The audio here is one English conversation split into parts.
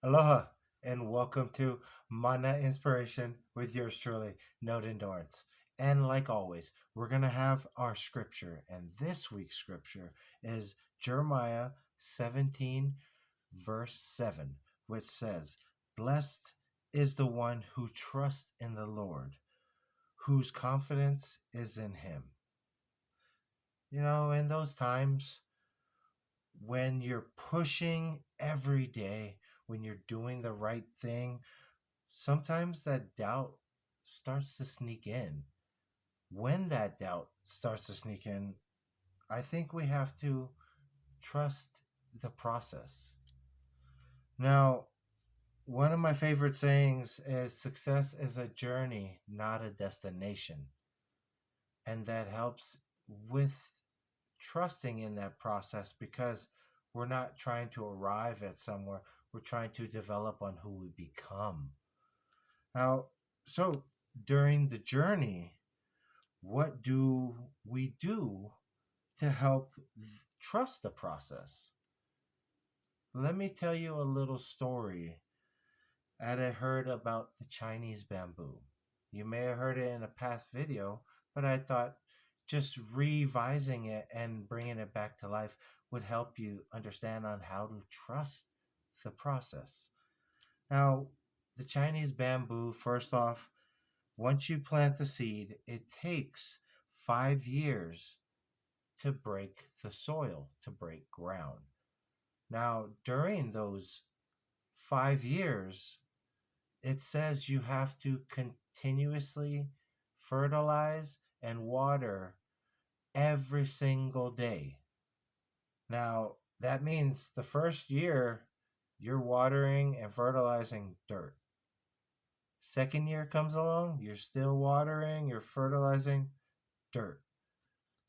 Aloha and welcome to Mana Inspiration with yours truly, Note Endurance. And like always, we're going to have our scripture. And this week's scripture is Jeremiah 17, verse 7, which says, Blessed is the one who trusts in the Lord, whose confidence is in him. In those times, when you're pushing every day, when you're doing the right thing, sometimes that doubt starts to sneak in. When that doubt starts to sneak in, I think we have to trust the process. Now, one of my favorite sayings is success is a journey, not a destination. And that helps with trusting in that process because we're not trying to arrive at somewhere, we're trying to develop on who we become. Now, so during the journey, what do we do to help trust the process? Let me tell you a little story that I heard about the Chinese bamboo. You may have heard it in a past video, but I thought just revising it and bringing it back to life would help you understand on how to trust the process. Now, the Chinese bamboo, first off, once you plant the seed, it takes 5 years to break the soil, to break ground. Now, during those 5 years, it says you have to continuously fertilize and water every single day. Now, that means the first year you're watering and fertilizing dirt. Second year comes along, you're still watering, you're fertilizing dirt.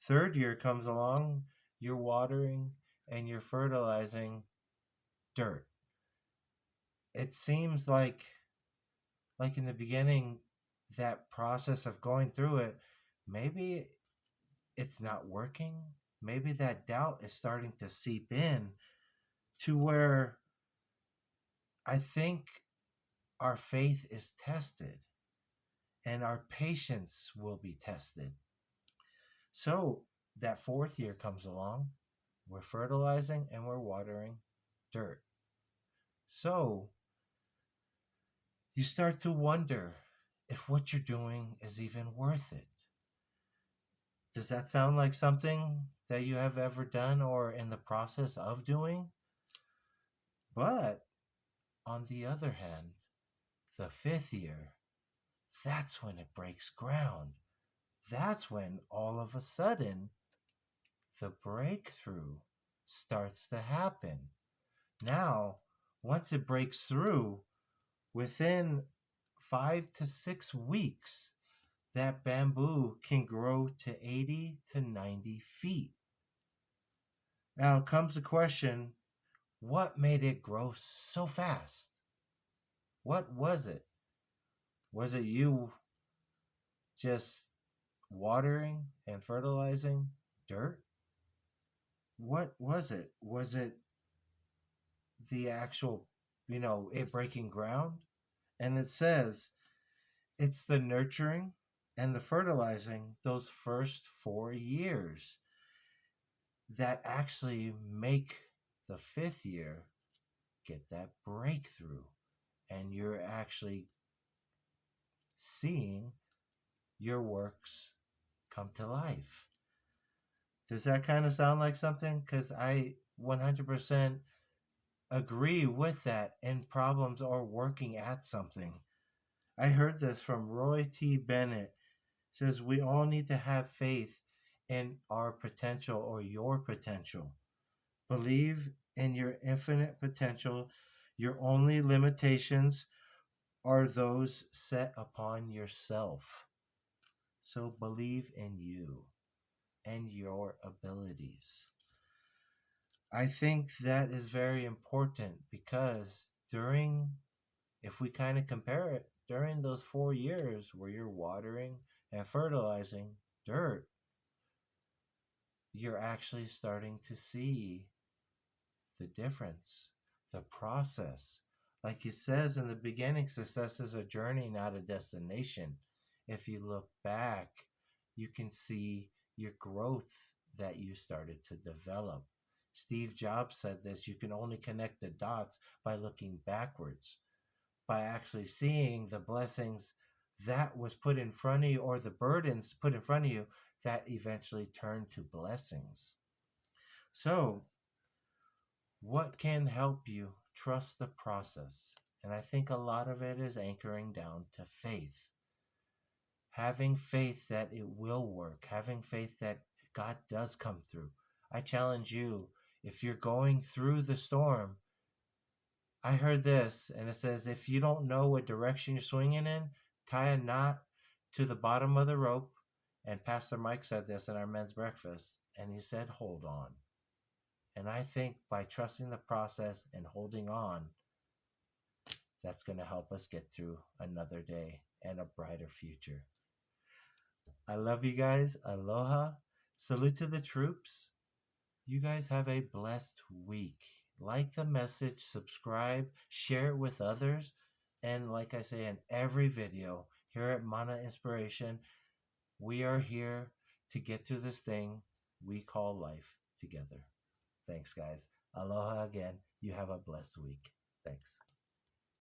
Third year comes along, you're watering and you're fertilizing dirt. It seems like in the beginning, that process of going through it, maybe it's not working. Maybe that doubt is starting to seep in to where I think our faith is tested and our patience will be tested. So that fourth year comes along, we're fertilizing and we're watering dirt. So you start to wonder if what you're doing is even worth it. Does that sound like something that you have ever done or in the process of doing? But on the other hand, the fifth year, that's when it breaks ground. That's when all of a sudden the breakthrough starts to happen. Now, once it breaks through, within 5 to 6 weeks, that bamboo can grow to 80 to 90 feet. Now comes the question, what made it grow so fast? What was it? Was it you just watering and fertilizing dirt? What was it? Was it the actual, it breaking ground? And it says it's the nurturing and the fertilizing those first 4 years that actually make the fifth year get that breakthrough. And you're actually seeing your works come to life. Does that kind of sound like something? Because I 100% agree with that, and problems are working at something. I heard this from Roy T. Bennett. It says we all need to have faith in our potential or your potential. Believe in your infinite potential. Your only limitations are those set upon yourself. So believe in you and your abilities. I think that is very important because if we kind of compare it, during those 4 years where you're watering and fertilizing dirt, you're actually starting to see the difference, the process Like it says in the beginning, success is a journey, not a destination. If you look back, you can see your growth that you started to develop. Steve Jobs said this: you can only connect the dots by looking backwards, by actually seeing the blessings that was put in front of you, or the burdens put in front of you that eventually turn to blessings. So, what can help you trust the process? And I think a lot of it is anchoring down to faith. Having faith that it will work, having faith that God does come through. I challenge you, if you're going through the storm, I heard this, and it says if you don't know what direction you're swinging in, tie a knot to the bottom of the rope. And Pastor Mike said this in our men's breakfast, and he said, hold on. And I think by trusting the process and holding on, that's going to help us get through another day and a brighter future. I love you guys. Aloha. Salute to the troops. You guys have a blessed week. Like the message, subscribe, share it with others. And like I say in every video here at Mana Inspiration, we are here to get through this thing we call life together. Thanks, guys. Aloha again. You have a blessed week. Thanks.